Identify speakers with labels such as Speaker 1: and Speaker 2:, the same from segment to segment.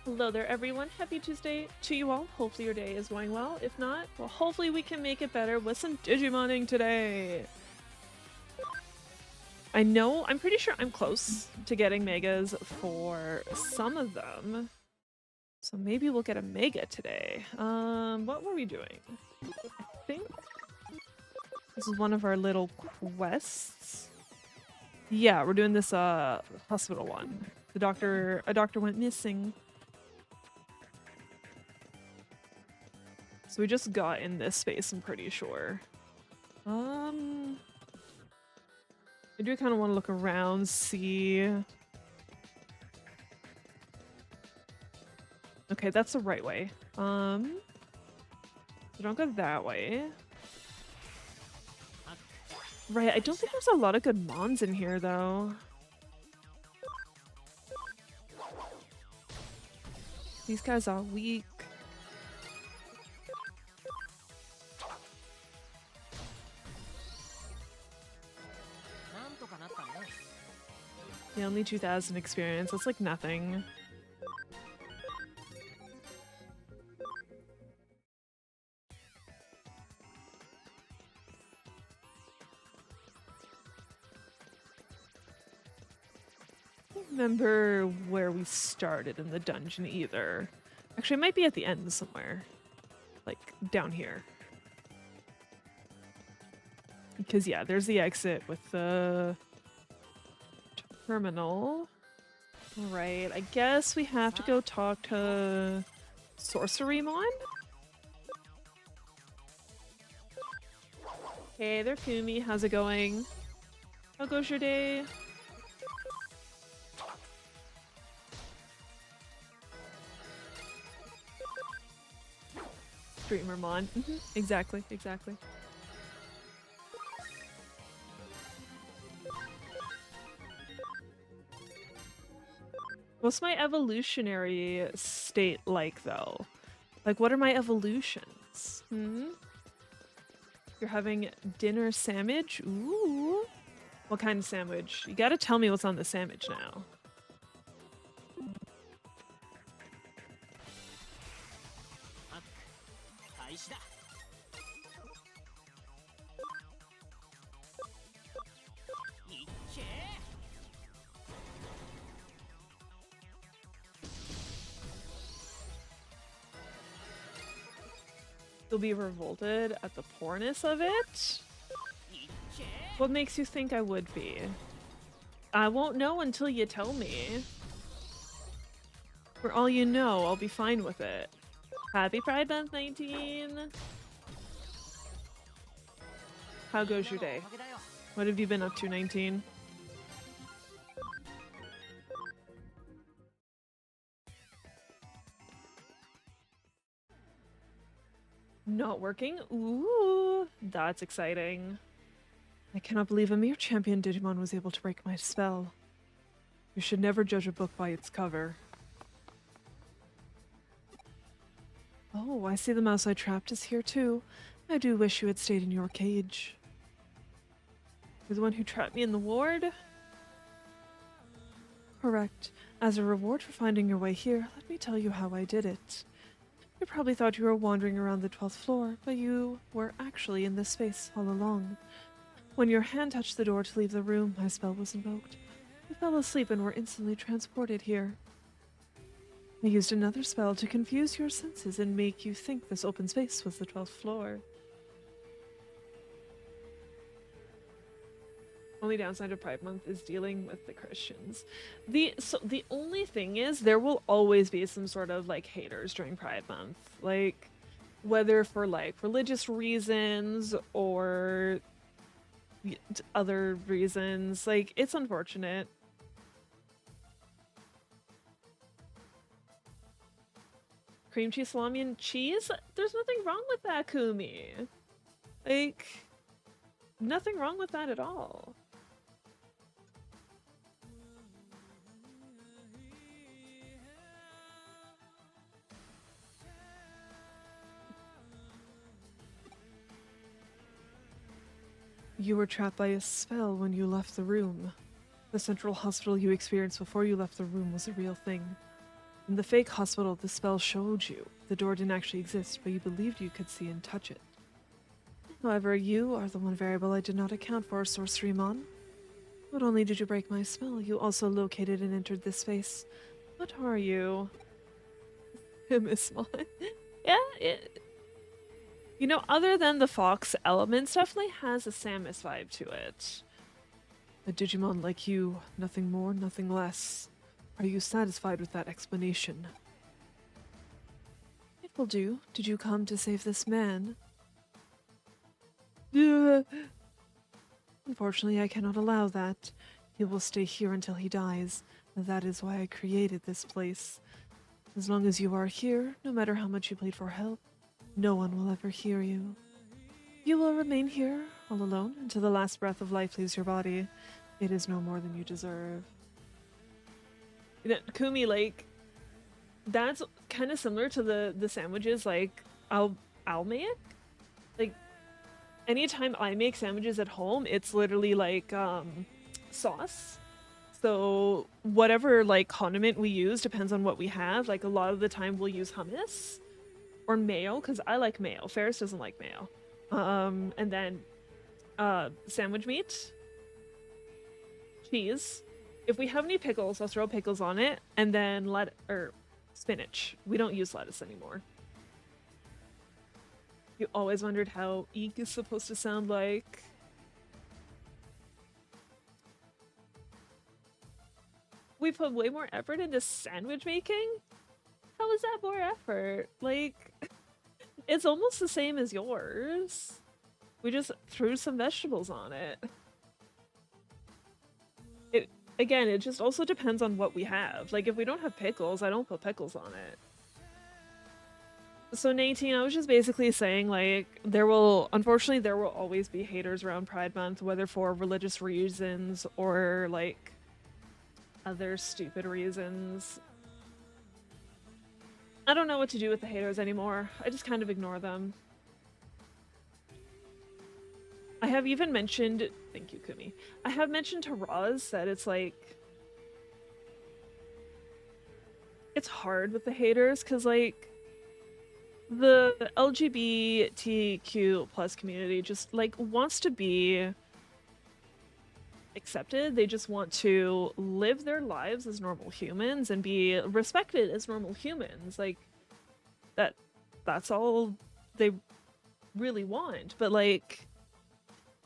Speaker 1: Hello there, everyone. Happy Tuesday to you all. Hopefully your day is going well. If not, well, hopefully we can make it better with some Digimoning today. I'm pretty sure I'm close to getting Megas for some of them. So maybe we'll get a Mega today. What were we doing? I think this is one of our little quests. Yeah, we're doing this hospital one. A doctor went missing. So we just got in this space, I'm pretty sure. I do kind of want to look around, see. Okay, that's the right way. So don't go that way. Right, I don't think there's a lot of good mons in here, though. These guys are weak. Yeah, only 2,000 experience. That's like nothing. I don't remember where we started in the dungeon either. Actually, it might be at the end somewhere. Like, down here. Because, yeah, there's the exit with the terminal. Alright, I guess we have to go talk to Sorcerymon? Hey there, Kumi. How's it going? How goes your day? Dreamermon. Exactly, exactly. What's my evolutionary state like, though? Like, what are my evolutions? You're having dinner sandwich? Ooh. What kind of sandwich? You gotta tell me what's on the sandwich now. You'll be revolted at the poorness of it? What makes you think I would be? I won't know until you tell me. For all you know, I'll be fine with it. Happy Pride Month 19! How goes your day? What have you been up to, 19? Not working? Ooh, that's exciting. I cannot believe a mere champion Digimon was able to break my spell. You should never judge a book by its cover. Oh, I see the mouse I trapped is here too. I do wish you had stayed in your cage. You're the one who trapped me in the ward? Correct. As a reward for finding your way here, let me tell you how I did it. You probably thought you were wandering around the 12th floor, but you were actually in this space all along. When your hand touched the door to leave the room, my spell was invoked. You fell asleep and were instantly transported here. I used another spell to confuse your senses and make you think this open space was the 12th floor. Only downside of Pride Month is dealing with the Christians. The only thing is there will always be some sort of like haters during Pride Month. Like whether for like religious reasons or other reasons. Like it's unfortunate. Cream cheese, salami, and cheese? There's nothing wrong with that, Kumi. Like, nothing wrong with that at all. You were trapped by a spell when you left the room. The central hospital you experienced before you left the room was a real thing. In the fake hospital, the spell showed you. The door didn't actually exist, but you believed you could see and touch it. However, you are the one variable I did not account for, Sorcerymon. Not only did you break my spell, you also located and entered this space. What are you? Miss Mon. Yeah, you know, other than the fox elements, definitely has a Samus vibe to it. A Digimon like you, nothing more, nothing less. Are you satisfied with that explanation? It will do. Did you come to save this man? Unfortunately, I cannot allow that. He will stay here until he dies. That is why I created this place. As long as you are here, no matter how much you plead for help, no one will ever hear you. You will remain here, all alone, until the last breath of life leaves your body. It is no more than you deserve. You know, Kumi, like, that's kind of similar to the sandwiches, like, I'll make. Like, anytime I make sandwiches at home, it's literally, like, sauce. So whatever, like, condiment we use depends on what we have. Like, a lot of the time we'll use hummus or mayo, because I like mayo. Ferris doesn't like mayo. And then sandwich meat, cheese. If we have any pickles, I'll throw pickles on it, and then spinach. We don't use lettuce anymore. You always wondered how eek is supposed to sound like. We put way more effort into sandwich making? How is that more effort? Like, it's almost the same as yours. We just threw some vegetables on it. Again, it just also depends on what we have. Like, if we don't have pickles, I don't put pickles on it. So, Natine, I was just basically saying, like, unfortunately, there will always be haters around Pride Month, whether for religious reasons or, like, other stupid reasons. I don't know what to do with the haters anymore. I just kind of ignore them. I have even mentioned, thank you, Kumi. I have mentioned to Roz that it's like, it's hard with the haters because, like, the LGBTQ plus community just, like, wants to be accepted. They just want to live their lives as normal humans and be respected as normal humans. Like, that's all they really want. But, like,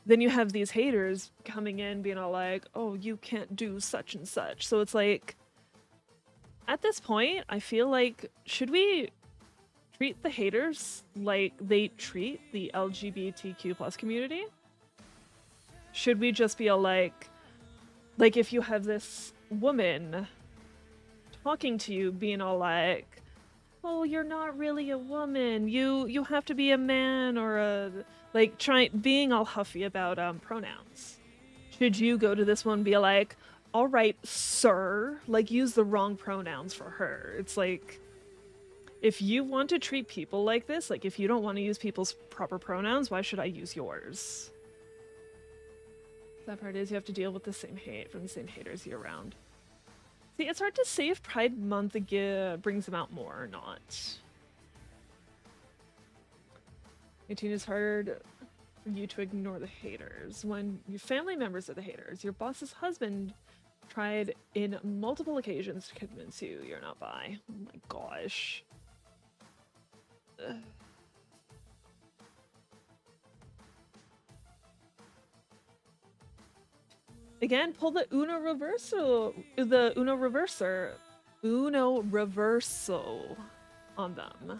Speaker 1: then you have these haters coming in being all like, oh, you can't do such and such. So it's like, at this point, I feel like, should we treat the haters like they treat the LGBTQ plus community? Should we just be all like if you have this woman talking to you being all like, oh, you're not really a woman, you have to be a man, or a, like, being all huffy about pronouns. Should you go to this one and be like, all right, sir, like, use the wrong pronouns for her? It's like, if you want to treat people like this, like, if you don't want to use people's proper pronouns, why should I use yours? That part is you have to deal with the same hate from the same haters year round. See, it's hard to say if Pride Month brings them out more or not. 18 is hard for you to ignore the haters. When your family members are the haters, your boss's husband tried in multiple occasions to convince you you're not bi. Oh my gosh. Ugh. Again, pull the Uno Reverso, Uno Reverso on them.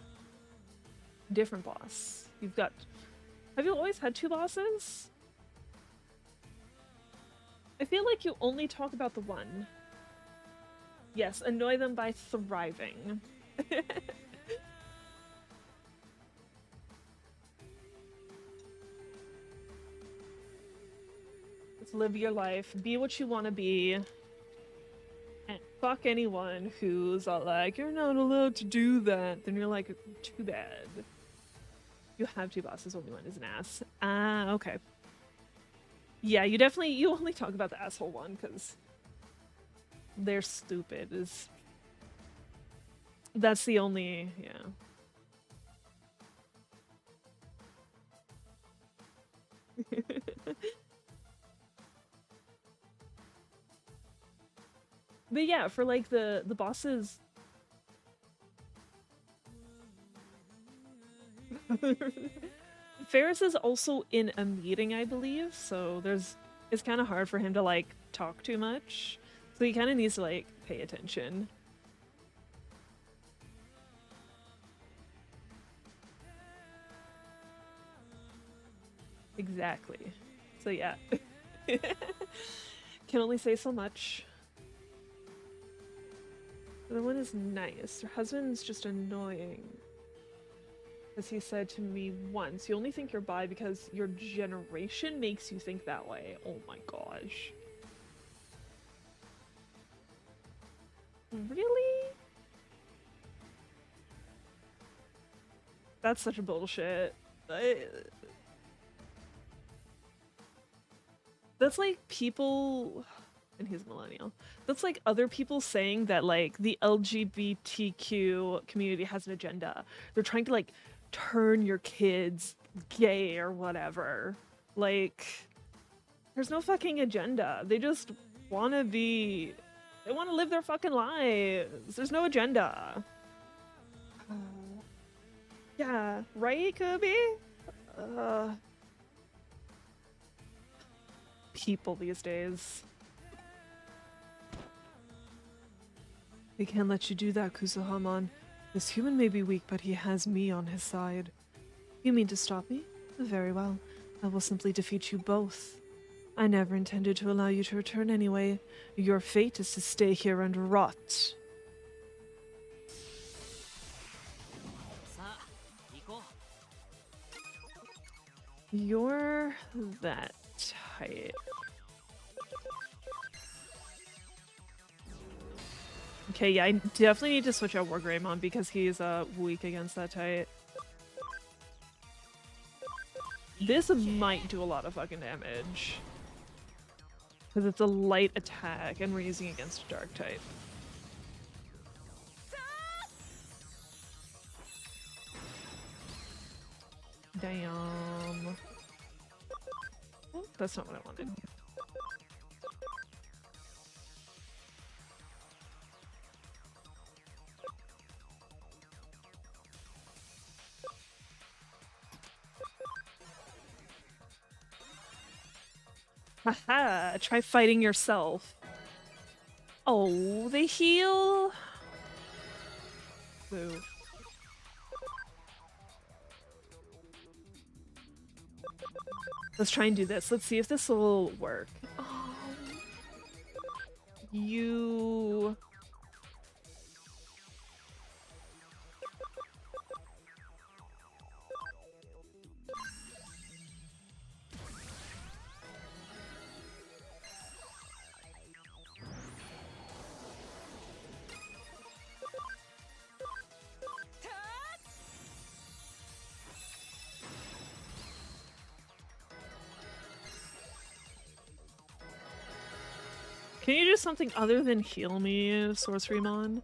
Speaker 1: Different boss. Have you always had two bosses? I feel like you only talk about the one. Yes, annoy them by thriving. Live your life, be what you want to be, and fuck anyone who's all like, you're not allowed to do that. Then you're like, too bad. You have two bosses, only one is an ass. Okay. Yeah, you only talk about the asshole one because they're stupid. That's the only, yeah. But yeah, for like the bosses. Ferris is also in a meeting, I believe, so it's kind of hard for him to like talk too much. So he kind of needs to like pay attention. Exactly. So yeah. Can only say so much. The other one is nice. Her husband's just annoying. As he said to me once, you only think you're bi because your generation makes you think that way. Oh my gosh. Really? That's such a bullshit. That's like people, and he's a millennial. That's like other people saying that like the LGBTQ community has an agenda. They're trying to like turn your kids gay or whatever. Like, there's no fucking agenda. They just want to be. They want to live their fucking lives. There's no agenda. Yeah, right, Kobe? Uh, People these days. I can't let you do that, Kuzuhamon. This human may be weak, but he has me on his side. You mean to stop me? Very well. I will simply defeat you both. I never intended to allow you to return anyway. Your fate is to stay here and rot. You're that type. Okay, yeah, I definitely need to switch out Wargreymon because he's weak against that type. This might do a lot of fucking damage. Because it's a light attack and we're using against a dark type. Damn. Oh, that's not what I wanted. Haha, try fighting yourself. Oh, they heal? Boo. Let's try and do this. Let's see if this will work. Oh. You... Can you do something other than heal me, Sorcerymon?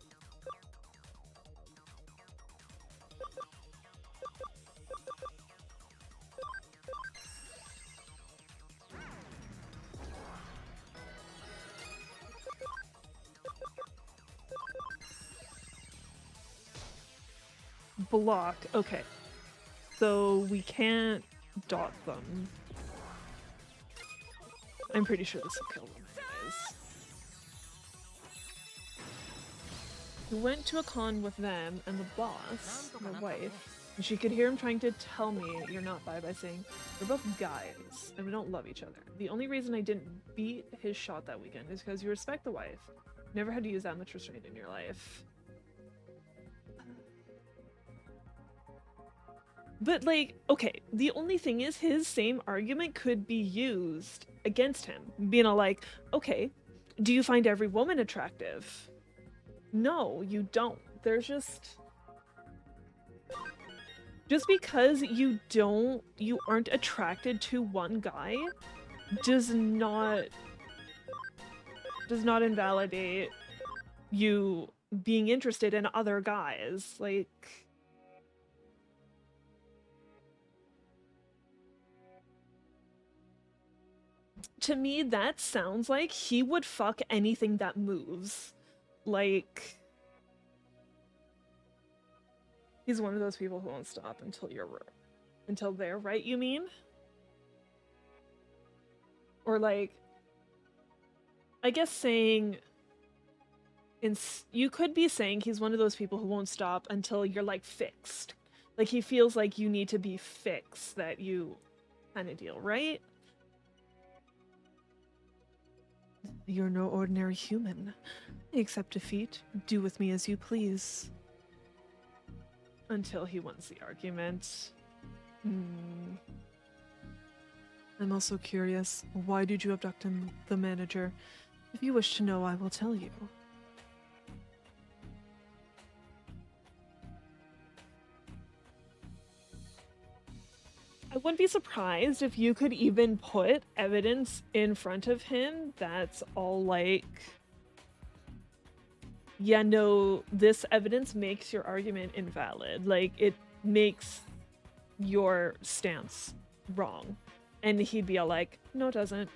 Speaker 1: Block. Okay. So we can't dot them. I'm pretty sure this will kill them anyways. We went to a con with them and the boss, my wife, and she could hear him trying to tell me you're not bi by saying, we're both guys and we don't love each other. The only reason I didn't beat his shot that weekend is because you respect the wife. Never had to use that much restraint in your life. But like, okay, the only thing is his same argument could be used against him. Being all like, okay, do you find every woman attractive? No, you don't. There's just because you aren't attracted to one guy does not invalidate you being interested in other guys. Like, to me, that sounds like he would fuck anything that moves. Like, he's one of those people who won't stop until they're right, you mean? Or like, I guess saying you could be saying he's one of those people who won't stop until you're like fixed. Like he feels like you need to be fixed, that you kind of deal, right? You're no ordinary human. I accept defeat. Do with me as you please. Until he wins the argument. I'm also curious. Why did you abduct the manager? If you wish to know, I will tell you. I wouldn't be surprised if you could even put evidence in front of him that's all like, yeah, no, this evidence makes your argument invalid. Like, it makes your stance wrong. And he'd be all like, no, it doesn't.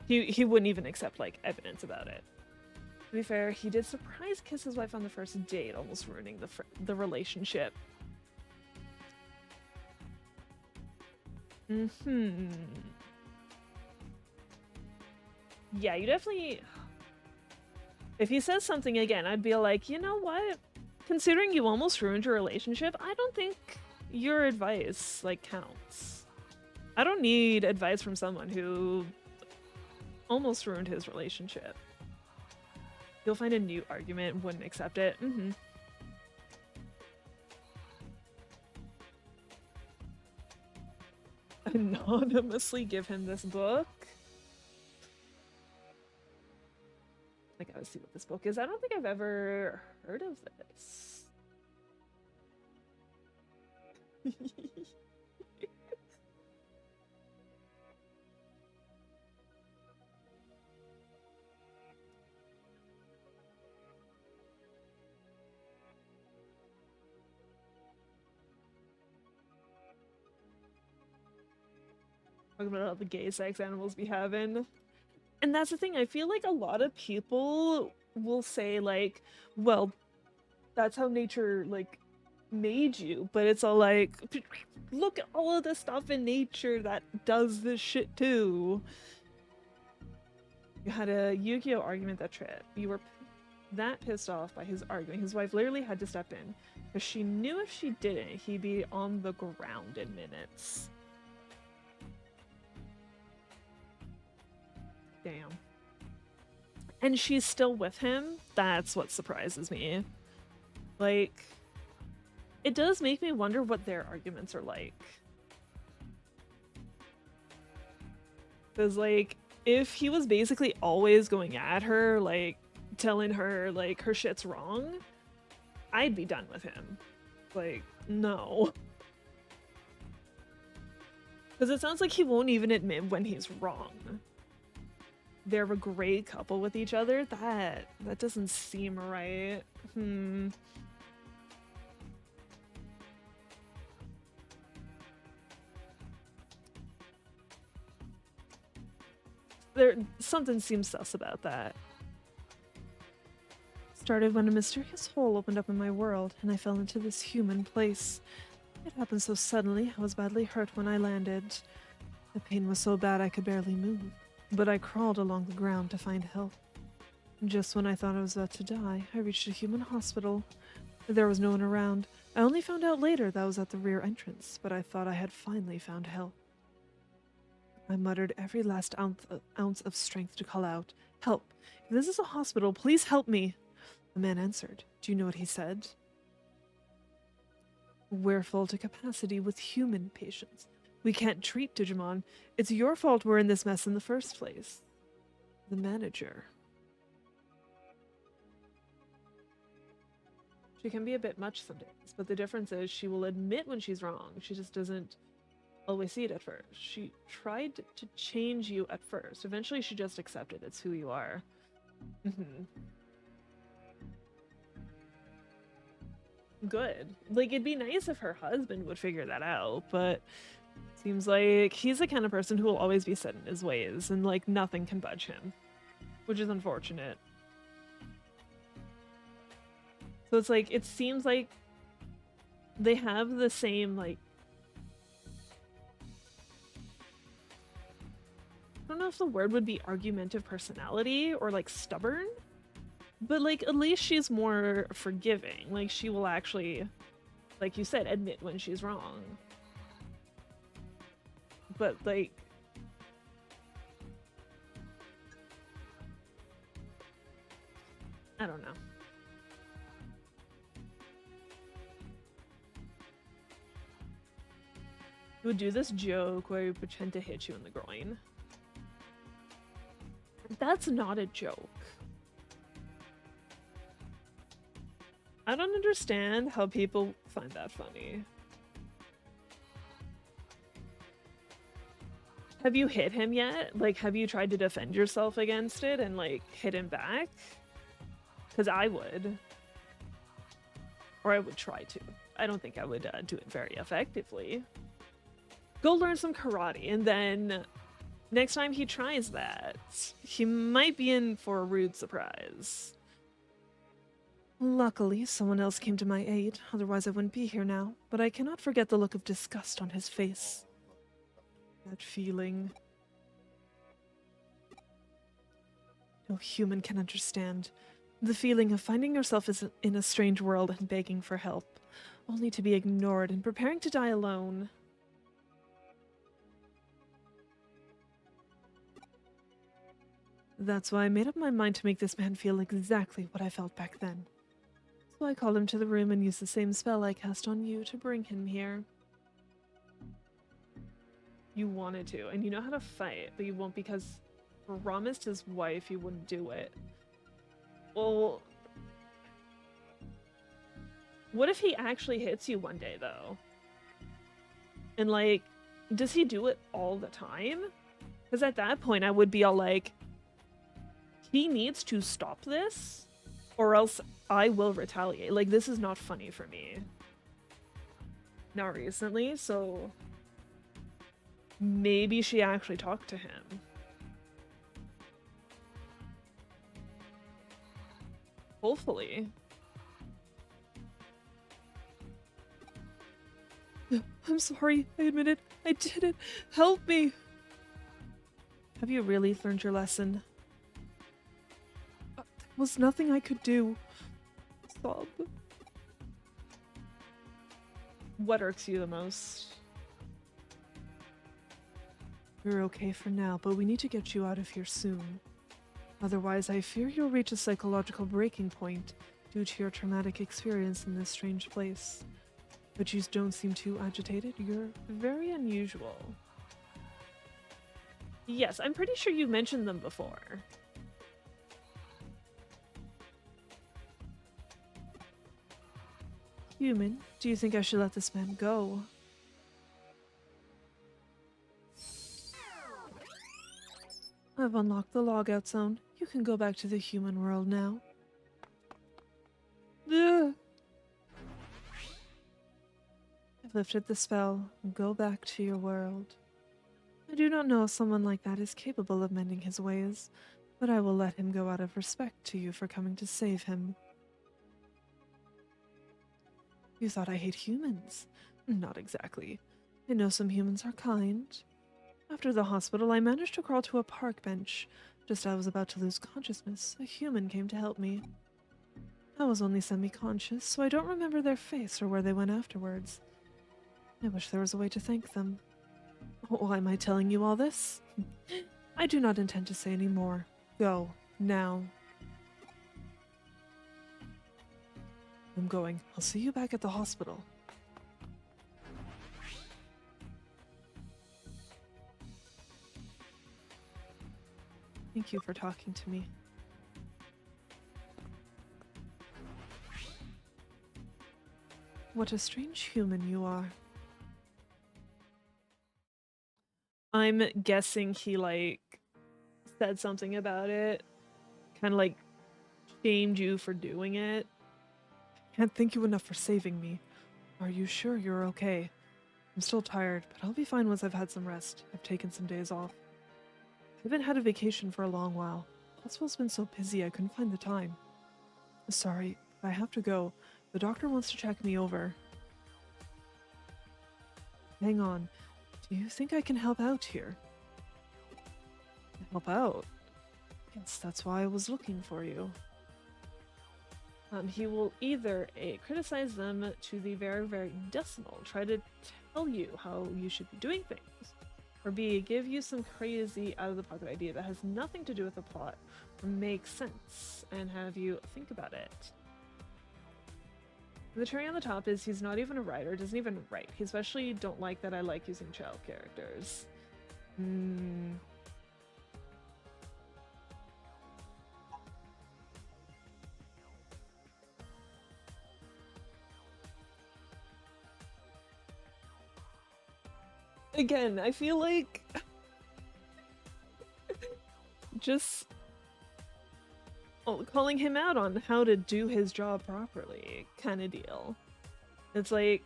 Speaker 1: He wouldn't even accept, like, evidence about it. To be fair, he did surprise kiss his wife on the first date, almost ruining the relationship. Yeah, you definitely... If he says something again, I'd be like, you know what? Considering you almost ruined your relationship, I don't think your advice, like, counts. I don't need advice from someone who almost ruined his relationship. You'll find a new argument, wouldn't accept it. Anonymously give him this book. I gotta see what this book is. I don't think I've ever heard of this. Talking about all the gay sex animals be having. And that's the thing, I feel like a lot of people will say, like, well, that's how nature, like, made you. But it's all like, look at all of the stuff in nature that does this shit too. You had a Yu-Gi-Oh argument that trip. You were that pissed off by his arguing. His wife literally had to step in because she knew if she didn't, he'd be on the ground in minutes. Damn. And she's still with him? That's what surprises me. Like, it does make me wonder what their arguments are like. Because, like, if he was basically always going at her, like, telling her, like, her shit's wrong, I'd be done with him. Like, no. Because it sounds like he won't even admit when he's wrong. They're a great couple with each other? That doesn't seem right. Something seems sus about that. Started when a mysterious hole opened up in my world, and I fell into this human place. It happened so suddenly, I was badly hurt when I landed. The pain was so bad I could barely move, but I crawled along the ground to find help. Just when I thought I was about to die, I reached a human hospital. There was no one around. I only found out later that I was at the rear entrance, but I thought I had finally found help. I muttered every last ounce of strength to call out, "Help! If this is a hospital, please help me!" The man answered. Do you know what he said? We're full to capacity with human patients. We can't treat Digimon. It's your fault we're in this mess in the first place. The manager. She can be a bit much some days, but the difference is she will admit when she's wrong. She just doesn't always see it at first. She tried to change you at first. Eventually she just accepted it's who you are. good. Like, it'd be nice if her husband would figure that out, but seems like he's the kind of person who will always be set in his ways and, like, nothing can budge him, which is unfortunate. So it's like, it seems like they have the same, like, I don't know if the word would be argumentative personality or, like, stubborn, but, like, at least she's more forgiving. Like, she will actually, like you said, admit when she's wrong. But, like, I don't know. He would do this joke where he would pretend to hit you in the groin. That's not a joke. I don't understand how people find that funny. Have you hit him yet? Like, have you tried to defend yourself against it and, like, hit him back? Because I would. Or I would try to. I don't think I would do it very effectively. Go learn some karate, and then next time he tries that, he might be in for a rude surprise. Luckily, someone else came to my aid, otherwise I wouldn't be here now, but I cannot forget the look of disgust on his face. That feeling. No human can understand. The feeling of finding yourself in a strange world and begging for help, only to be ignored and preparing to die alone. That's why I made up my mind to make this man feel exactly what I felt back then. So I called him to the room and used the same spell I cast on you to bring him here. You wanted to, and you know how to fight, but you won't because you promised his wife you wouldn't do it. Well, what if he actually hits you one day, though? And, like, does he do it all the time? Because at that point, I would be all like, he needs to stop this, or else I will retaliate. Like, this is not funny for me. Not recently, so maybe she actually talked to him. Hopefully. I'm sorry, I admit it. I did it. Help me. Have you really learned your lesson? There was nothing I could do. Sob. What irks you the most? You're okay for now, but we need to get you out of here soon. Otherwise, I fear you'll reach a psychological breaking point due to your traumatic experience in this strange place. But you don't seem too agitated. You're very unusual. Yes, I'm pretty sure you mentioned them before. Human, do you think I should let this man go? I've unlocked the logout zone. You can go back to the human world now. Ugh. I've lifted the spell. Go back to your world. I do not know if someone like that is capable of mending his ways, but I will let him go out of respect to you for coming to save him. You thought I hate humans? Not exactly. I know some humans are kind. After the hospital, I managed to crawl to a park bench. Just as I was about to lose consciousness, a human came to help me. I was only semi-conscious, so I don't remember their face or where they went afterwards. I wish there was a way to thank them. Why am I telling you all this? I do not intend to say any more. Go, now. I'm going. I'll see you back at the hospital. Thank you for talking to me. What a strange human you are. I'm guessing he, like, said something about it. Kind of, like, shamed you for doing it. Can't thank you enough for saving me. Are you sure you're okay? I'm still tired, but I'll be fine once I've had some rest. I've taken some days off. I haven't had a vacation for a long while. Hospital's been so busy I couldn't find the time. Sorry, I have to go. The doctor wants to check me over. Hang on. Do you think I can help out here? Help out? Yes, that's why I was looking for you. He will either A, criticize them to the very, very decimal, try to tell you how you should be doing things, or B, give you some crazy out-of-the-pocket idea that has nothing to do with the plot or makes sense, and have you think about it. The cherry on the top is he's not even a writer, doesn't even write. He especially don't like that I like using child characters. Again, I feel like just calling him out on how to do his job properly kind of deal. It's like,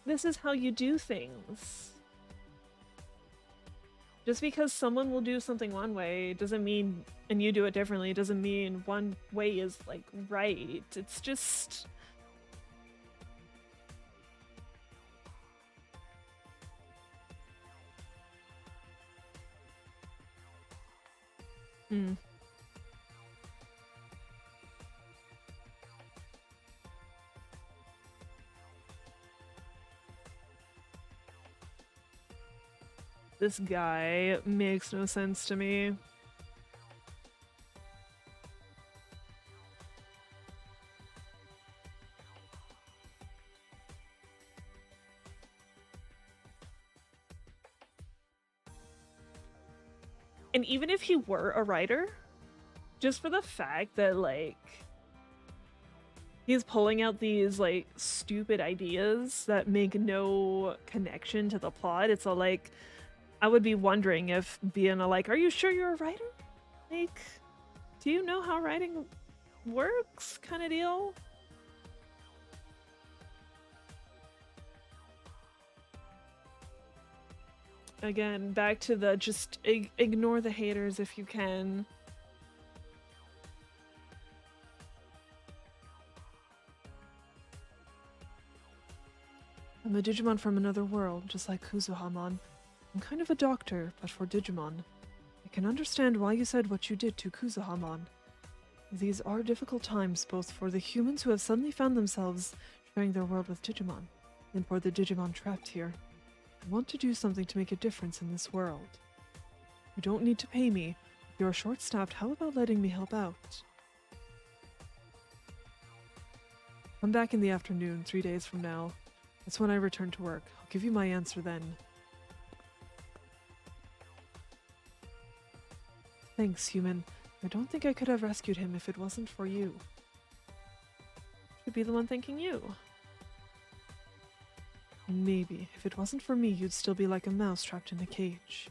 Speaker 1: this is how you do things. Just because someone will do something one way doesn't mean, and you do it differently, doesn't mean one way is like right. It's just... This guy makes no sense to me. And even if he were a writer, just for the fact that, like, he's pulling out these, like, stupid ideas that make no connection to the plot, it's all like, I would be wondering if being a, like, are you sure you're a writer? Like, do you know how writing works kind of deal? Again, back to the just ignore the haters if you can. I'm a Digimon from another world, just like Kuzuhamon. I'm kind of a doctor, but for Digimon. I can understand why you said what you did to Kuzuhamon. These are difficult times, both for the humans who have suddenly found themselves sharing their world with Digimon, and for the Digimon trapped here. I want to do something to make a difference in this world. You don't need to pay me. If you're short-staffed, how about letting me help out? I'm back in the afternoon, 3 days from now. That's when I return to work. I'll give you my answer then. Thanks, human. I don't think I could have rescued him if it wasn't for you. Should be the one thanking you. Maybe. If it wasn't for me, you'd still be like a mouse trapped in a cage.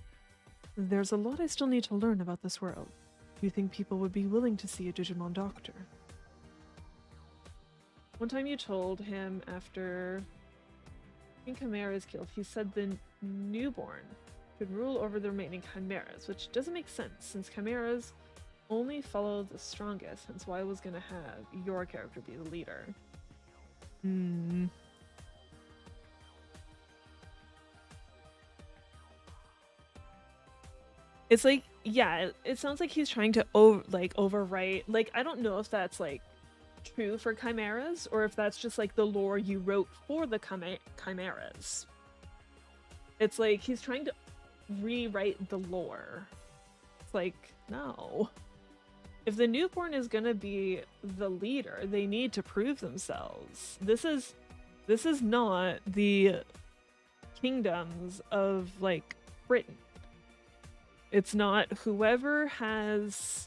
Speaker 1: There's a lot I still need to learn about this world. Do you think people would be willing to see a Digimon doctor? One time you told him after Chimera is killed, he said the newborn should rule over the remaining chimeras, which doesn't make sense since chimeras only follow the strongest, hence why I was gonna have your character be the leader. It's like, yeah, it sounds like he's trying to overwrite. Like, I don't know if that's like true for chimeras or if that's just like the lore you wrote for the chimeras. It's like he's trying to rewrite the lore. It's like, no. If the newborn is gonna be the leader, they need to prove themselves. This is not the kingdoms of like Britain. It's not whoever has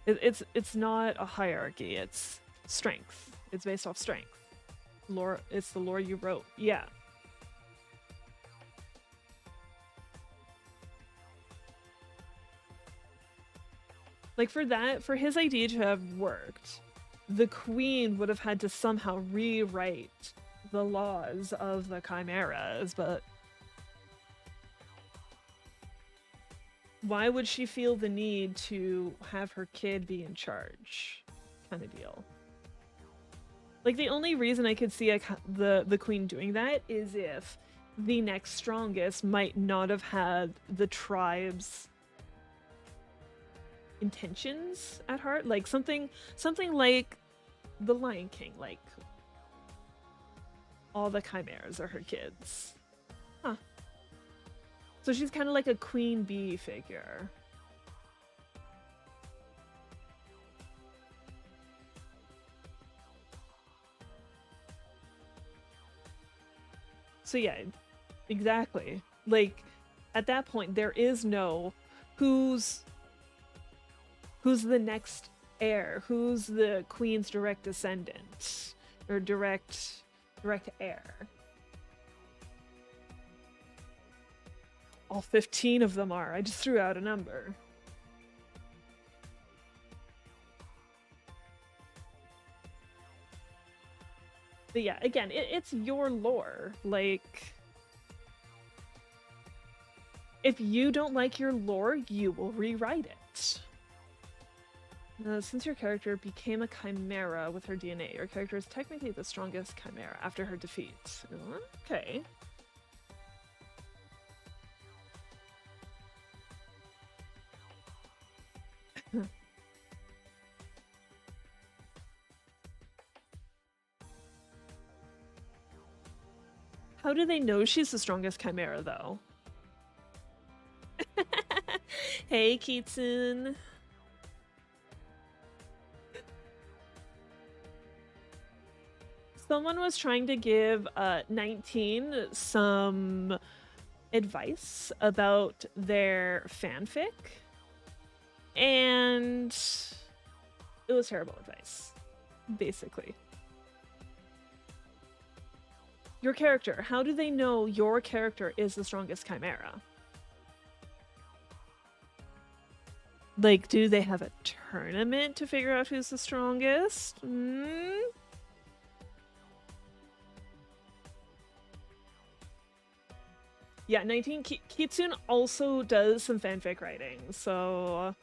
Speaker 1: it's not a hierarchy, it's strength. It's based off strength. Lore, it's the lore you wrote. Yeah. Like for his idea to have worked, the queen would have had to somehow rewrite the laws of the chimeras, but why would she feel the need to have her kid be in charge? Kind of deal. Like the only reason I could see the queen doing that is if the next strongest might not have had the tribe's intentions at heart, like something like the Lion King, like all the chimeras are her kids. Huh. So she's kind of like a queen bee figure. So yeah, exactly. Like at that point there is no who's the next heir, who's the queen's direct descendant or direct heir. All 15 of them are. I just threw out a number. But yeah, again, it's your lore. Like, if you don't like your lore, you will rewrite it. Since your character became a chimera with her DNA, your character is technically the strongest chimera after her defeat. Okay. How do they know she's the strongest chimera, though? Hey, Kitsune. Someone was trying to give 19 some advice about their fanfic, and it was terrible advice, basically. Your character, how do they know your character is the strongest chimera? Like, do they have a tournament to figure out who's the strongest? Yeah, 19. Kitsune also does some fanfic writing, so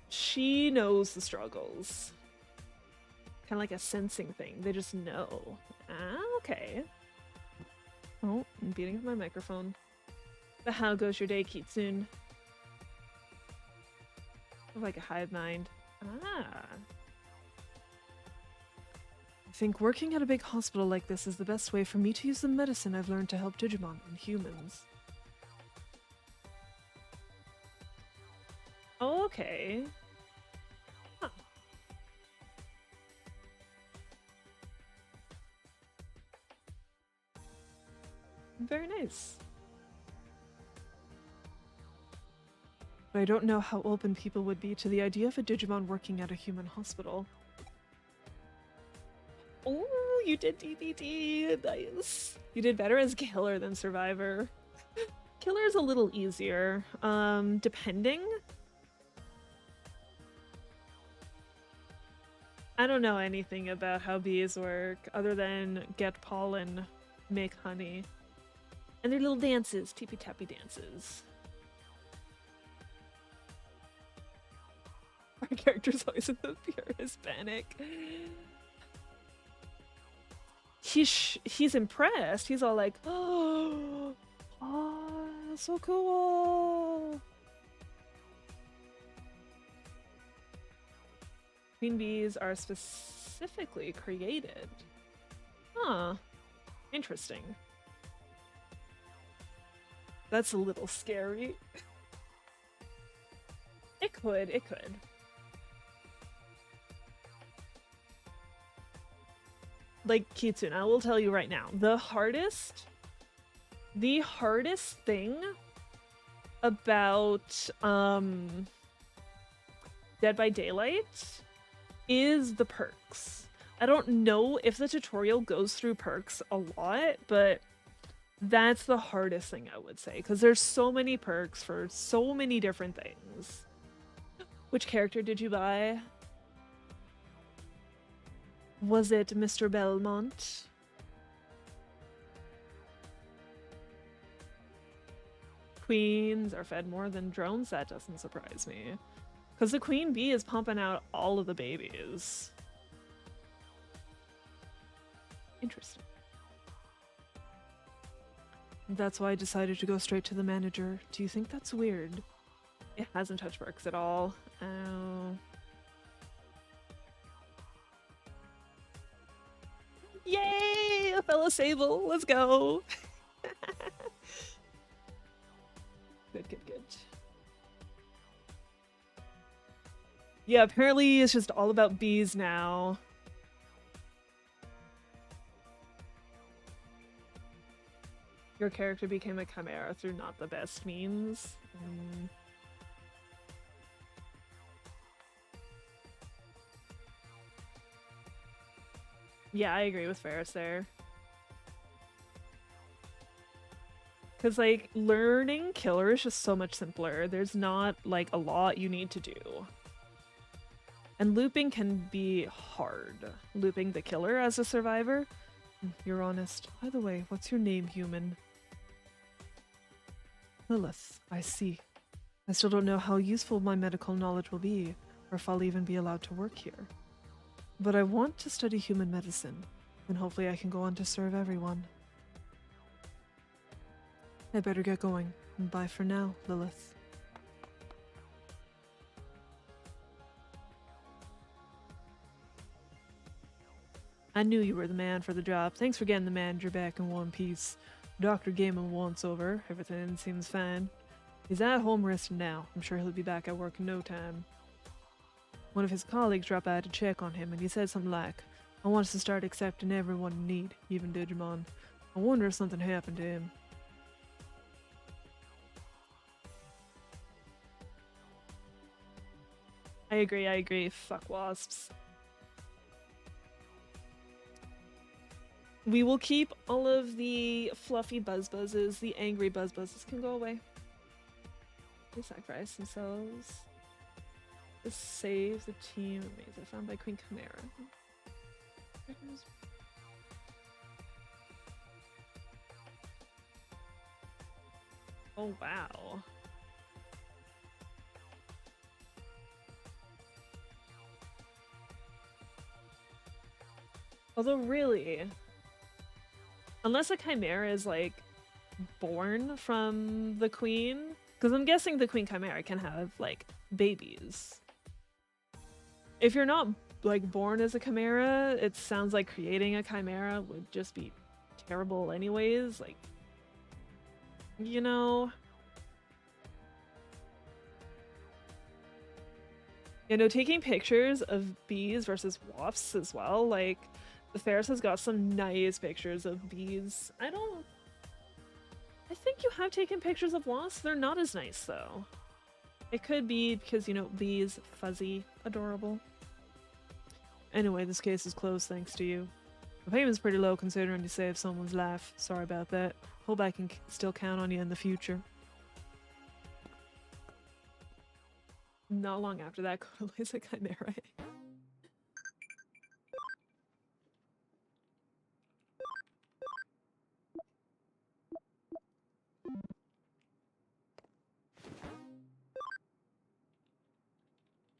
Speaker 1: she knows the struggles. Kind of like a sensing thing. They just know. Ah, okay. Oh, I'm beating with my microphone. But how goes your day, Kitsune? Like a hive mind. Ah. I think working at a big hospital like this is the best way for me to use the medicine I've learned to help Digimon and humans. Oh, okay. Huh. Very nice. But I don't know how open people would be to the idea of a Digimon working at a human hospital. Oh, you did DBD! Nice! You did better as Killer than Survivor. Killer is a little easier, depending. I don't know anything about how bees work other than get pollen, make honey, and their little dances, tippy-tappy dances. Our character's always in the pure Hispanic. He's impressed. He's all like, oh, so cool. Queen bees are specifically created. Huh. Interesting. That's a little scary. It could. Like Kitsune, I will tell you right now, the hardest thing about Dead by Daylight is the perks. I don't know if the tutorial goes through perks a lot, but that's the hardest thing I would say, because there's so many perks for so many different things. Which character did you buy? Was it Mr. Belmont? Queens are fed more than drones? That doesn't surprise me. Because the queen bee is pumping out all of the babies. Interesting. That's why I decided to go straight to the manager. Do you think that's weird? It hasn't touched Burks at all. Oh. Yay! A fellow Sable! Let's go! Good, good, good. Yeah, apparently it's just all about bees now. Your character became a chimera through not the best means. Yeah, I agree with Ferris there. Because, like, learning killer is just so much simpler. There's not, like, a lot you need to do. And looping can be hard. Looping the killer as a survivor. You're honest. By the way, what's your name, human? Lilith, I see. I still don't know how useful my medical knowledge will be, or if I'll even be allowed to work here. But I want to study human medicine, and hopefully I can go on to serve everyone. I better get going. Bye for now, Lilith. I knew you were the man for the job. Thanks for getting the manager back in one piece. Dr. gave him once over. Everything seems fine. He's at home resting now. I'm sure he'll be back at work in no time. One of his colleagues dropped by to check on him, and he said something like, I want us to start accepting everyone in need, even Digimon. I wonder if something happened to him. I agree. Fuck wasps. We will keep all of the fluffy buzzes. The angry buzzes can go away. They sacrifice themselves. This saves the team. Amazing. Found by Queen Chimera. Oh, wow. Although, really, unless a chimera is, like, born from the queen, because I'm guessing the queen chimera can have, like, babies. If you're not, like, born as a chimera, it sounds like creating a chimera would just be terrible anyways. Like, you know... You know, taking pictures of bees versus wasps as well, like, the Ferris has got some nice pictures of bees. I think you have taken pictures of wasps. They're not as nice, though. It could be because, you know, bees, fuzzy, adorable. Anyway, this case is closed thanks to you. The payment's pretty low considering you saved someone's life. Sorry about that. Hope I can still count on you in the future. Not long after that, Kodale's a chimera.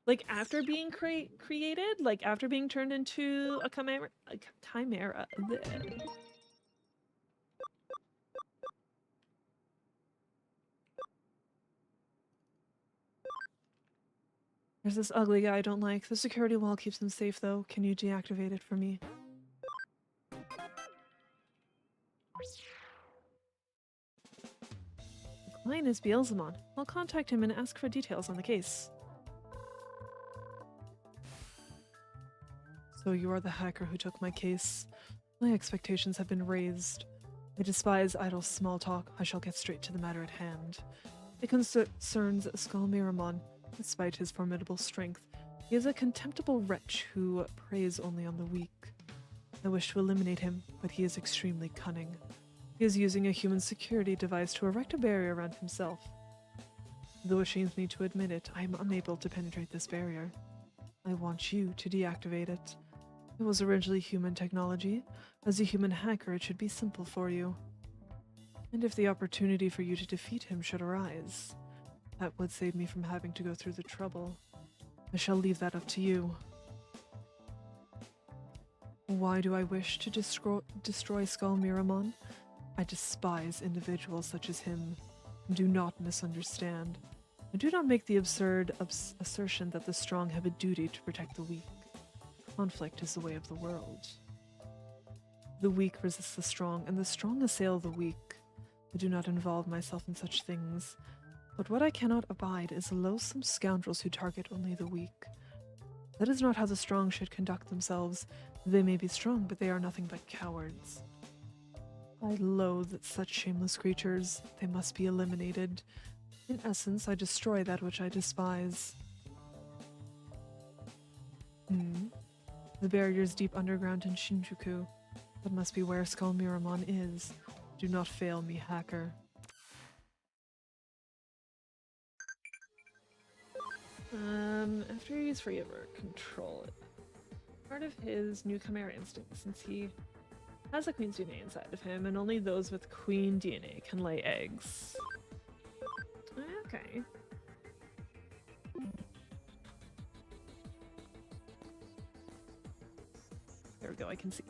Speaker 1: Like, after being created? Like, after being turned into a chimera? A chimera. Bleh. There's this ugly guy I don't like. The security wall keeps him safe, though. Can you deactivate it for me? The client is Beelzemon. I'll contact him and ask for details on the case. So you are the hacker who took my case. My expectations have been raised. I despise idle small talk. I shall get straight to the matter at hand. It concerns Skullmiramon. Despite his formidable strength, he is a contemptible wretch who preys only on the weak. I wish to eliminate him, but he is extremely cunning. He is using a human security device to erect a barrier around himself. Though it shames me to admit it, I am unable to penetrate this barrier. I want you to deactivate it. It was originally human technology. As a human hacker, it should be simple for you. And if the opportunity for you to defeat him should arise, that would save me from having to go through the trouble. I shall leave that up to you. Why do I wish to destroy Skull Miramon? I despise individuals such as him. Do not misunderstand. I do not make the absurd assertion that the strong have a duty to protect the weak. Conflict is the way of the world. The weak resist the strong, and the strong assail the weak. I do not involve myself in such things, but what I cannot abide is loathsome scoundrels who target only the weak. That is not how the strong should conduct themselves. They may be strong, but they are nothing but cowards. I loathe such shameless creatures. They must be eliminated. In essence, I destroy that which I despise. The barrier is deep underground in Shinjuku. That must be where Skull Miramon is. Do not fail me, hacker. After he's free of our control, part of his new Chimera instinct, since he has a queen's DNA inside of him, and only those with queen DNA can lay eggs. Okay. There we go, I can see.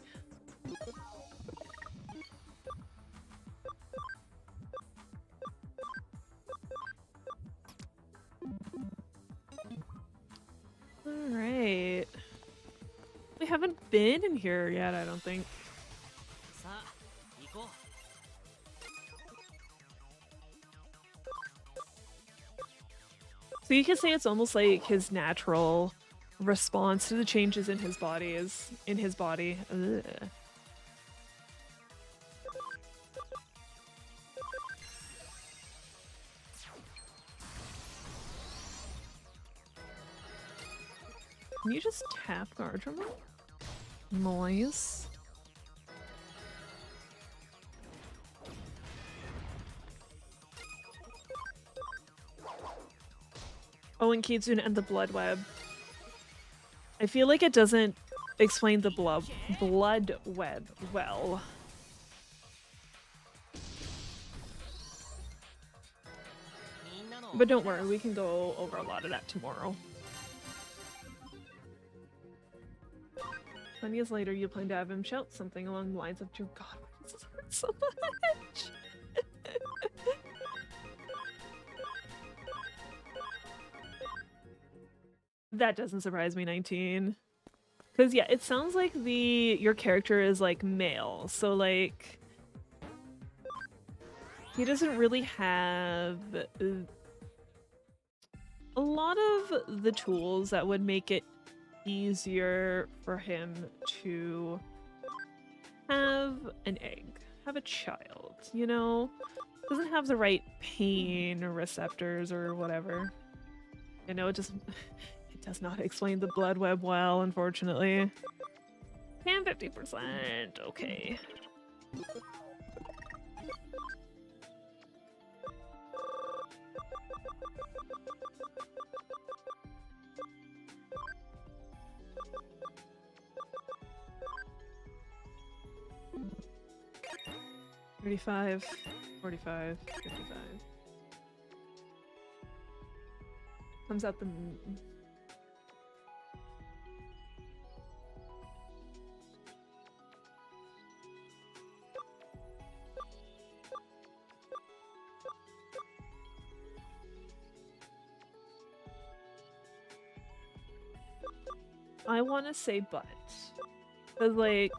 Speaker 1: Alright. We haven't been in here yet, I don't think. So you could say it's almost like his natural response to the changes in his body is in his body. Ugh. Can you just tap Gardromon? Noise. Oh, and Kitsune and the blood web. I feel like it doesn't explain the blood web well. But don't worry, we can go over a lot of that tomorrow. 20 years later, you plan to have him shout something along the lines of, "Dear God, why does this hurt so much?" That doesn't surprise me, 19. Because, yeah, it sounds like your character is, like, male. So, like, he doesn't really have a lot of the tools that would make it easier for him to have an egg, have a child, you know? Doesn't have the right pain receptors or whatever. You know, it does not explain the blood web well, unfortunately. And 50%, okay. $35, $45, $55. Comes out the... I want to say but. Because, like...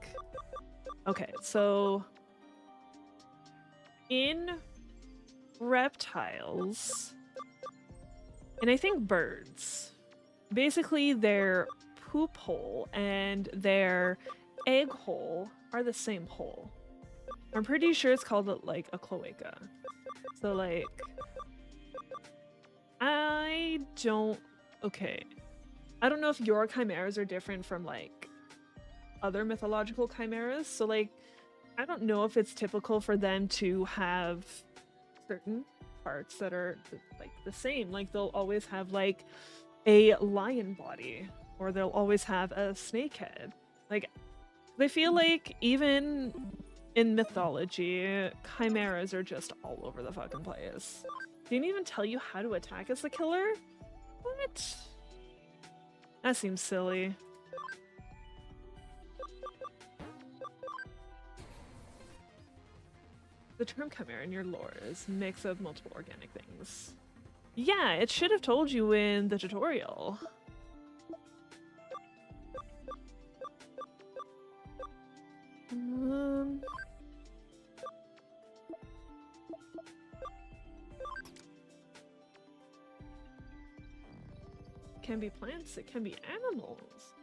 Speaker 1: Okay, so... in reptiles, and I think birds, basically their poop hole and their egg hole are the same hole. I'm pretty sure it's called like a cloaca. So like, I don't know if your chimeras are different from like other mythological chimeras. So like, I don't know if it's typical for them to have certain parts that are like the same. Like they'll always have like a lion body, or they'll always have a snake head. Like they feel like even in mythology, chimeras are just all over the fucking place. Didn't even tell you how to attack as the killer? What? That seems silly. The term chimera in your lore is a mix of multiple organic things. Yeah, it should have told you in the tutorial. It can be plants, it can be animals.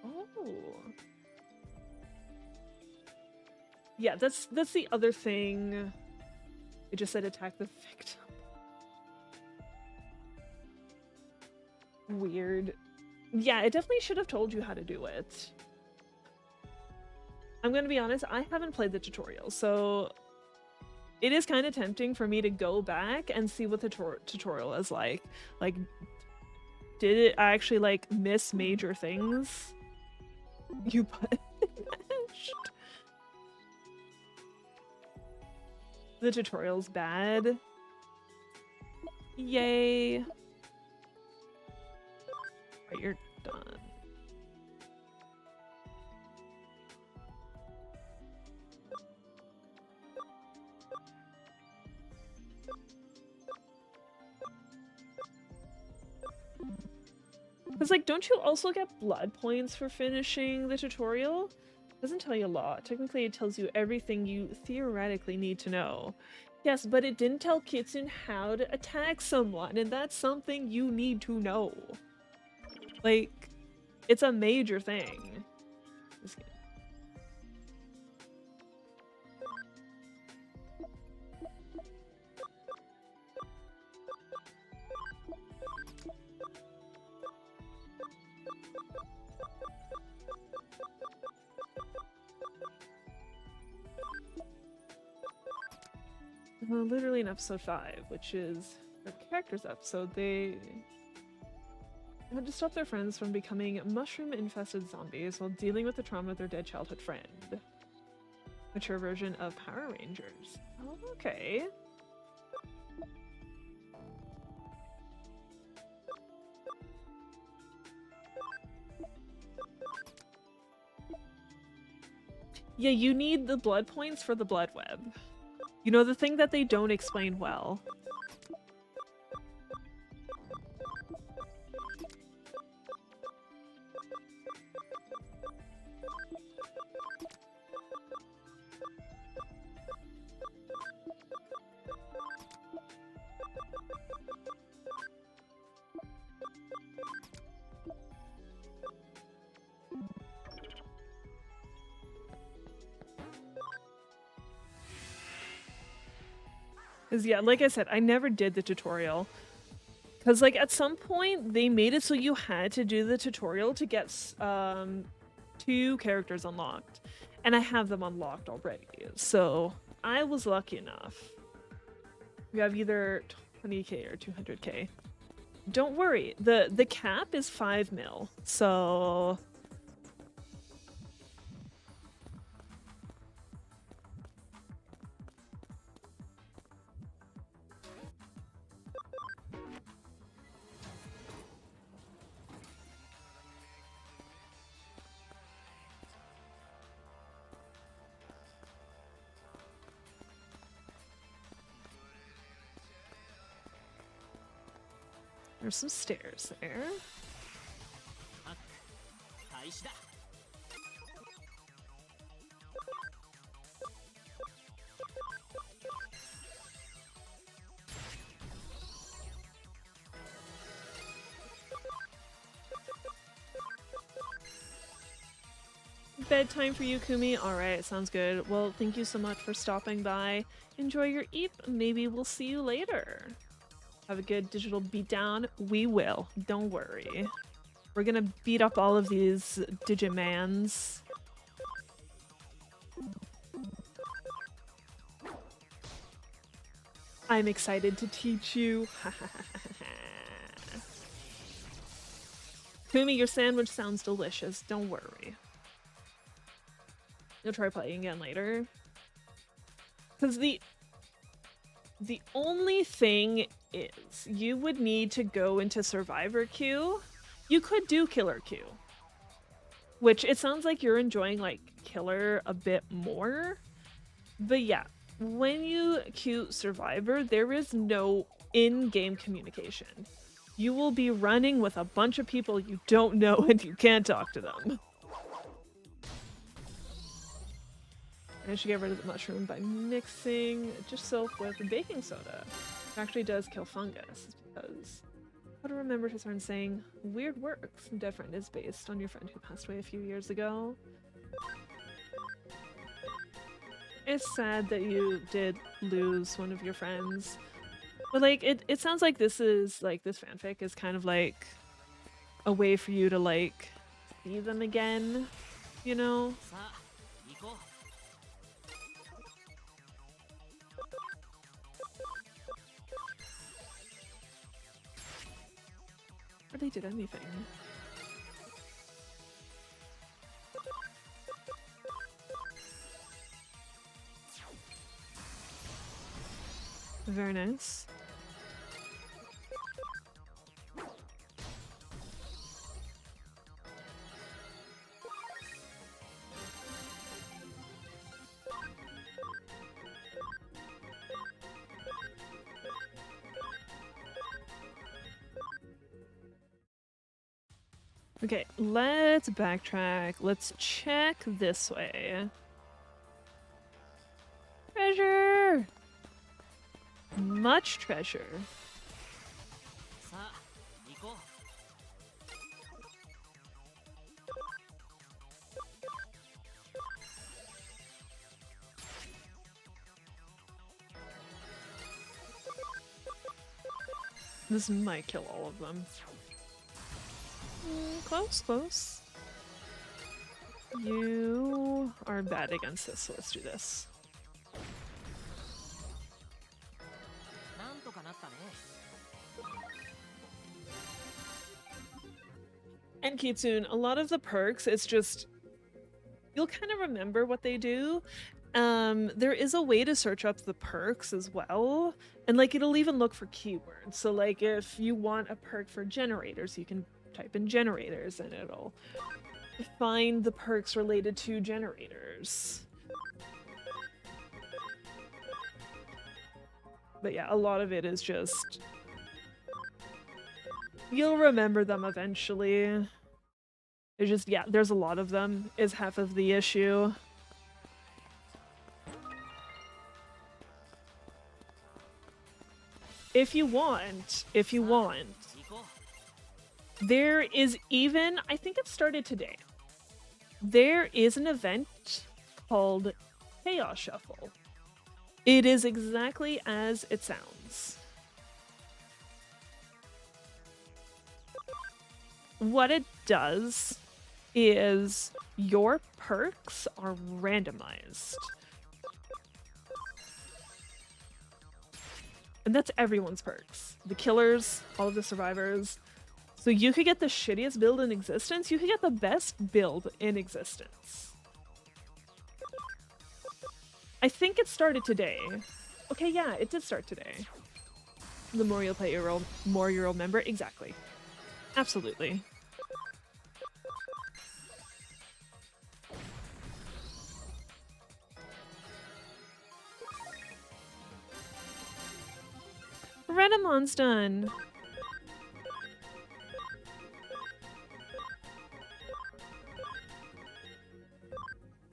Speaker 1: Oh. Yeah, that's the other thing. It just said attack the victim. Weird. Yeah, it definitely should have told you how to do it. I'm gonna be honest, I haven't played the tutorial, so it is kind of tempting for me to go back and see what the tutorial is like. Like, did it actually, like, miss major things? You button mashed. The tutorial's bad. Yay. Right, you're done. It's like, don't you also get blood points for finishing the tutorial? It doesn't tell you a lot. Technically, it tells you everything you theoretically need to know. Yes, but it didn't tell Kitsune how to attack someone, and that's something you need to know. Like, it's a major thing. Literally in episode 5, which is their characters episode, they had to stop their friends from becoming mushroom-infested zombies while dealing with the trauma of their dead childhood friend. Mature version of Power Rangers. Oh, okay. Yeah, you need the blood points for the blood web. You know, the thing that they don't explain well. Because, yeah, like I said, I never did the tutorial. Because, like, at some point, they made it so you had to do the tutorial to get 2 characters unlocked. And I have them unlocked already. So, I was lucky enough. You have either 20k or 200k. Don't worry, the cap is 5 mil. So... There's some stairs there. Bedtime for you, Kumi? Alright, sounds good. Well, thank you so much for stopping by. Enjoy your eep. Maybe we'll see you later. Have a good digital beatdown. We will. Don't worry. We're gonna beat up all of these Digimans. I'm excited to teach you. Kumi, your sandwich sounds delicious. Don't worry. You'll try playing again later. Because the only thing is, you would need to go into Survivor queue. You could do Killer queue. Which, it sounds like you're enjoying, like, Killer a bit more. But yeah, when you queue Survivor, there is no in-game communication. You will be running with a bunch of people you don't know and you can't talk to them. I should get rid of the mushroom by mixing just soap with baking soda. It actually does kill fungus, because how to remember to start saying weird works. Different is based on your friend who passed away a few years ago. It's sad that you did lose one of your friends. But like it sounds like this is like this fanfic is kind of like a way for you to like see them again, you know? Or they did anything. Very nice. Okay, let's backtrack. Let's check this way. Treasure! Much treasure. This might kill all of them. Close, close. You are bad against this, so let's do this. And Kitsune, a lot of the perks, it's just you'll kind of remember what they do. There is a way to search up the perks as well, and like it'll even look for keywords. So like if you want a perk for generators, you can type in generators and it'll find the perks related to generators. But yeah, a lot of it is just you'll remember them eventually. It's just, yeah, there's a lot of them is half of the issue. If you want, there is even, I think it started today, there is an event called Chaos Shuffle. It is exactly as it sounds. What it does is your perks are randomized. And that's everyone's perks. The killers, all of the survivors. So you could get the shittiest build in existence, you could get the best build in existence. I think it started today. Okay, yeah, it did start today. The more you'll play your more you'll remember. Exactly. Absolutely. Renamon's done.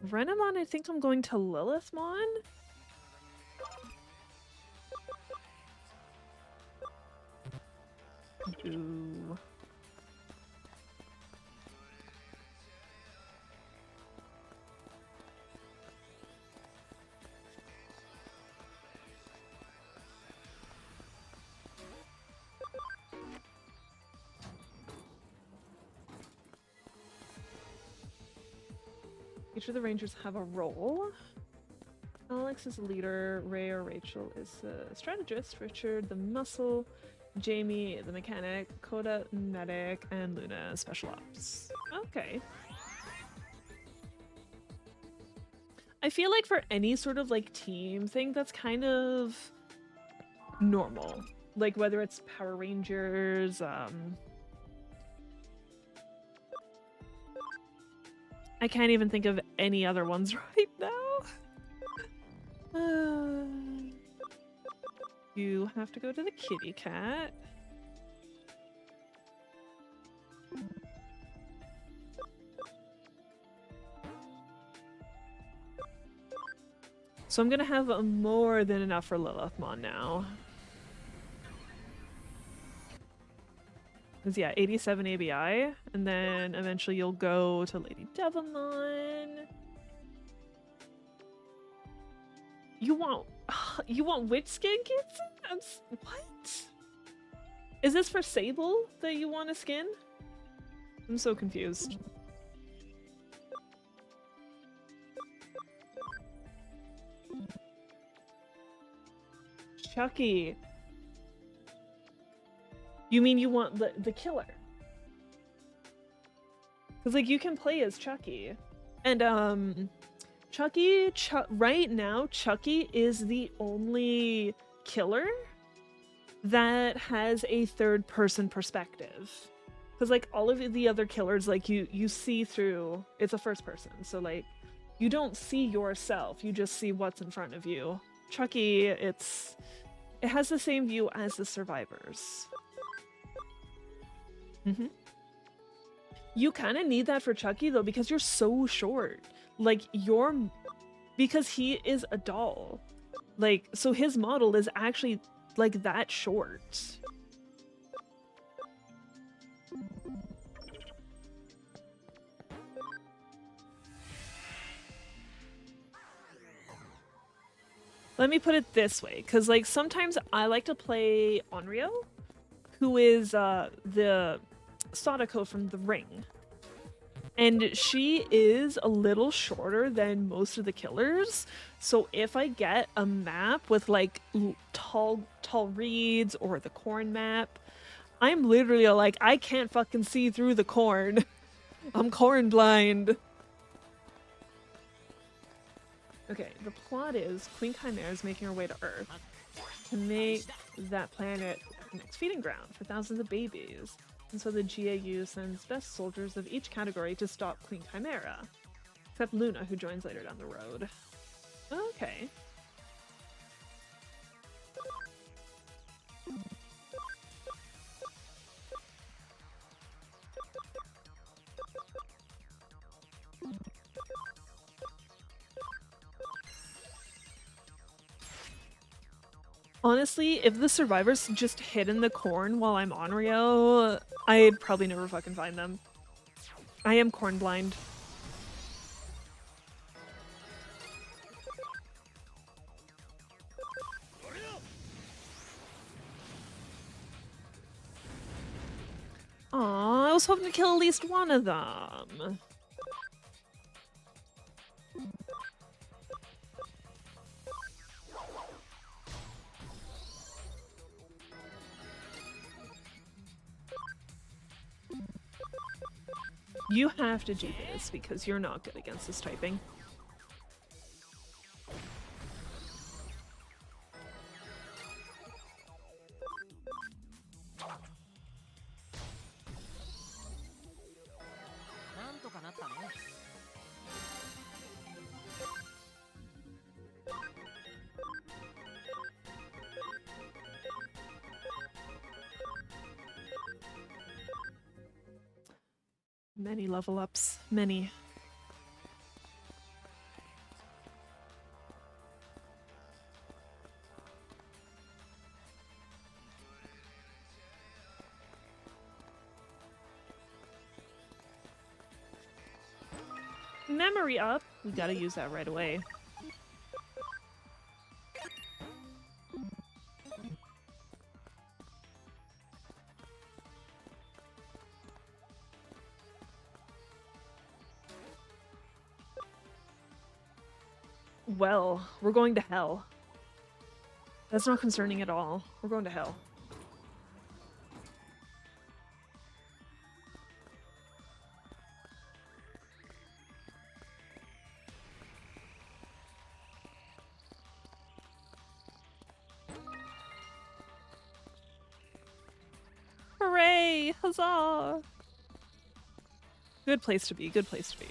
Speaker 1: Renamon, I think I'm going to Lilithmon? Ooh. Each of the rangers have a role. Alex is the leader, Ray or Rachel is the strategist, Richard the muscle, Jamie the mechanic, Coda medic, and Luna special ops. Okay. I feel like for any sort of like team thing, that's kind of normal. Like whether it's Power Rangers, I can't even think of any other ones right now. You have to go to the kitty cat. So I'm gonna have more than enough for Lilithmon now. Because yeah, 87 ABI, and then eventually you'll go to Lady Devamon. You want which skin, kids? What? Is this for Sable that you want a skin? I'm so confused. Chucky. You mean you want the killer? Because like you can play as Chucky. And right now, Chucky is the only killer that has a third-person perspective. Because like all of the other killers, like you see through, it's a first person, so like you don't see yourself, you just see what's in front of you. Chucky, it has the same view as the survivors. You kind of need that for Chucky though, because you're so short. Like because he is a doll. Like, so his model is actually like that short. Let me put it this way, because like sometimes I like to play Onryo, who is the Sadako from The Ring. And she is a little shorter than most of the killers. So if I get a map with like tall reeds or the corn map, I'm literally like, I can't fucking see through the corn. I'm corn blind. Okay, the plot is Queen Chimera is making her way to Earth to make that planet her next feeding ground for thousands of babies. And so the GAU sends best soldiers of each category to stop Queen Chimera. Except Luna, who joins later down the road. Okay. Honestly, if the survivors just hid in the corn while I'm on Rio, I'd probably never fucking find them. I am corn blind. Aw, I was hoping to kill at least one of them. You have to do this because you're not good against this typing. Many level ups. Many. Memory up. We gotta use that right away. well. We're going to hell. That's not concerning at all. We're going to hell. Hooray! Huzzah! Good place to be, good place to be.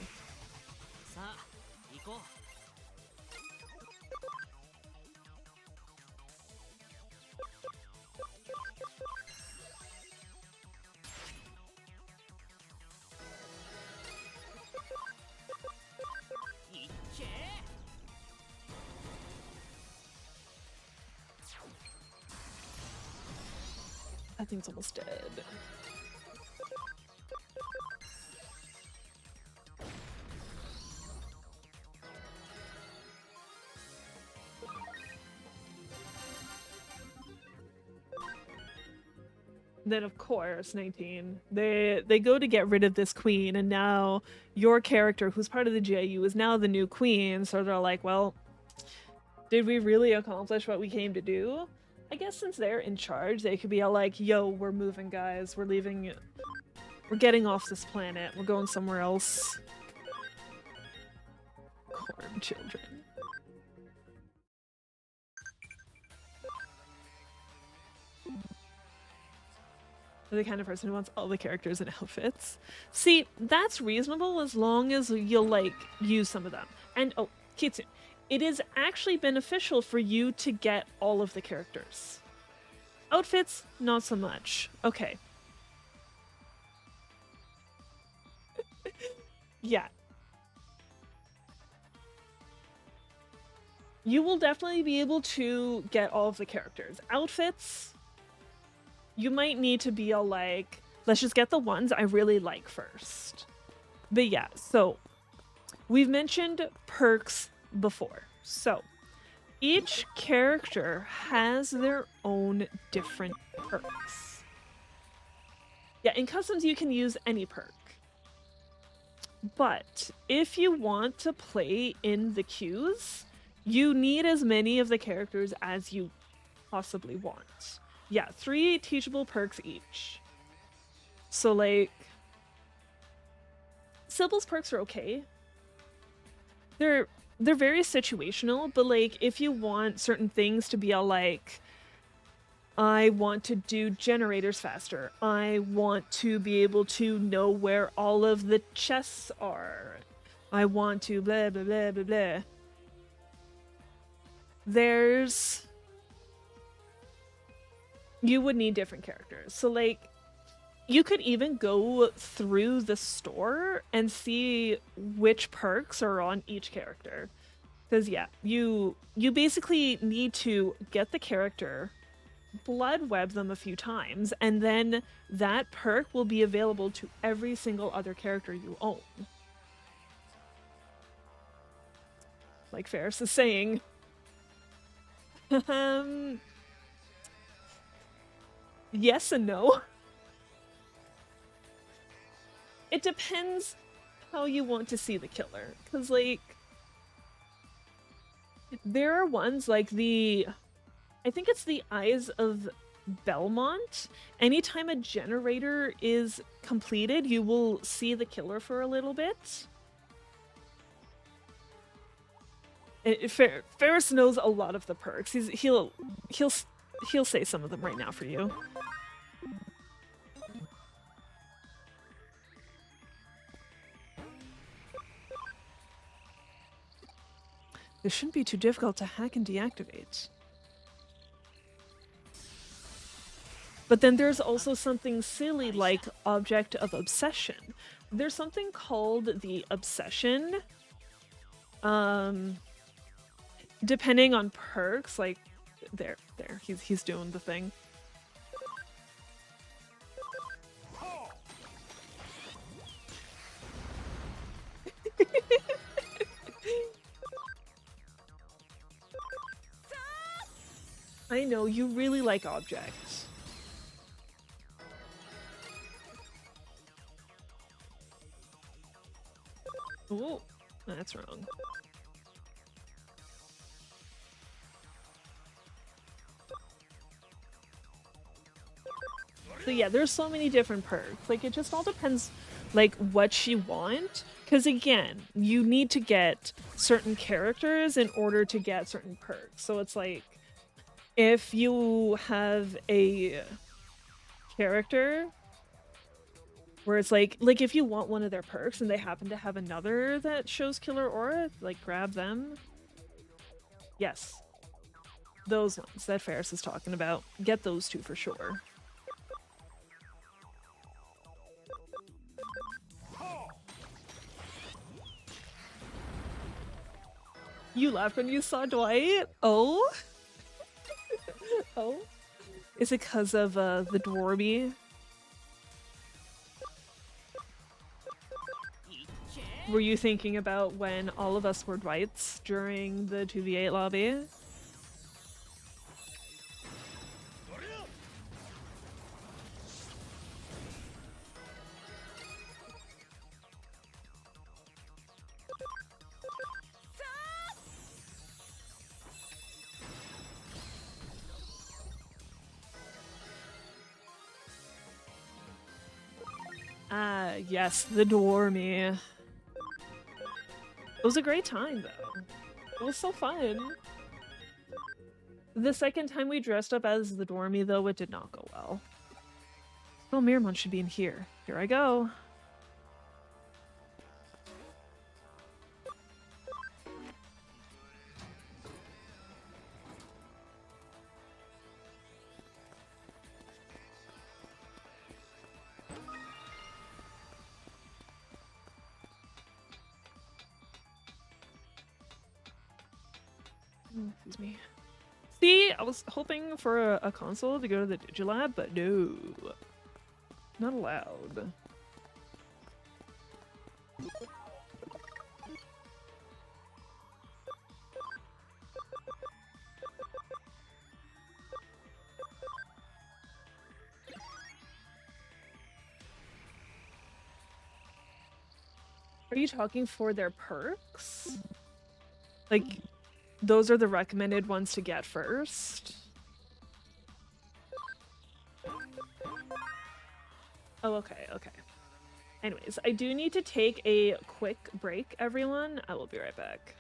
Speaker 1: That thing's almost dead. Then of course, 19. They go to get rid of this queen, and now your character, who's part of the JU, is now the new queen. So they're like, well, did we really accomplish what we came to do? I guess since they're in charge, they could be all like, yo, we're moving, guys. We're leaving. We're getting off this planet. We're going somewhere else. Corn children. The kind of person who wants all the characters and outfits. See, that's reasonable as long as you'll, like, use some of them. And, oh, Kitsune, it is actually beneficial for you to get all of the characters. Outfits, not so much. Okay. Yeah. You will definitely be able to get all of the characters. Outfits, you might need to be all like, let's just get the ones I really like first. But yeah, so we've mentioned perks before. So each character has their own different perks. Yeah, in customs you can use any perk. But if you want to play in the queues, you need as many of the characters as you possibly want. Yeah, 3 teachable perks each. So, like, Sybil's perks are okay. They're very situational, but, like, if you want certain things to be all like, I want to do generators faster. I want to be able to know where all of the chests are. I want to blah, blah, blah, blah, blah. You would need different characters. So, like, you could even go through the store and see which perks are on each character. Because, yeah, you basically need to get the character, blood web them a few times, and then that perk will be available to every single other character you own. Like Ferris is saying. Yes and no. It depends how you want to see the killer. Because, like, there are ones like I think it's the Eyes of Belmont. Anytime a generator is completed, you will see the killer for a little bit. Ferris knows a lot of the perks. He'll say some of them right now for you. This shouldn't be too difficult to hack and deactivate. But then there's also something silly like Object of Obsession. There's something called the Obsession. Depending on perks, like there, he's doing the thing. I know, you really like objects. Oh, that's wrong. So yeah, there's so many different perks. Like, it just all depends, like, what you want. Because again, you need to get certain characters in order to get certain perks. So it's like, if you have a character where it's like if you want one of their perks and they happen to have another that shows killer aura, like, grab them. Yes. Those ones that Ferris is talking about. Get those two for sure. You laughed when you saw Dwight? Oh? Oh? Is it because of the Dwarby? Were you thinking about when all of us were Dwights during the 2v8 lobby? Ah, yes, the Dormy. It was a great time, though. It was so fun. The second time we dressed up as the Dormy, though, it did not go well. Oh, Miramon should be in here. Here I go. Excuse me. See, I was hoping for a console to go to the Digilab, but no. Not allowed. Are you talking for their perks? Like, those are the recommended ones to get first? Oh, okay, okay. Anyways, I do need to take a quick break, everyone. I will be right back.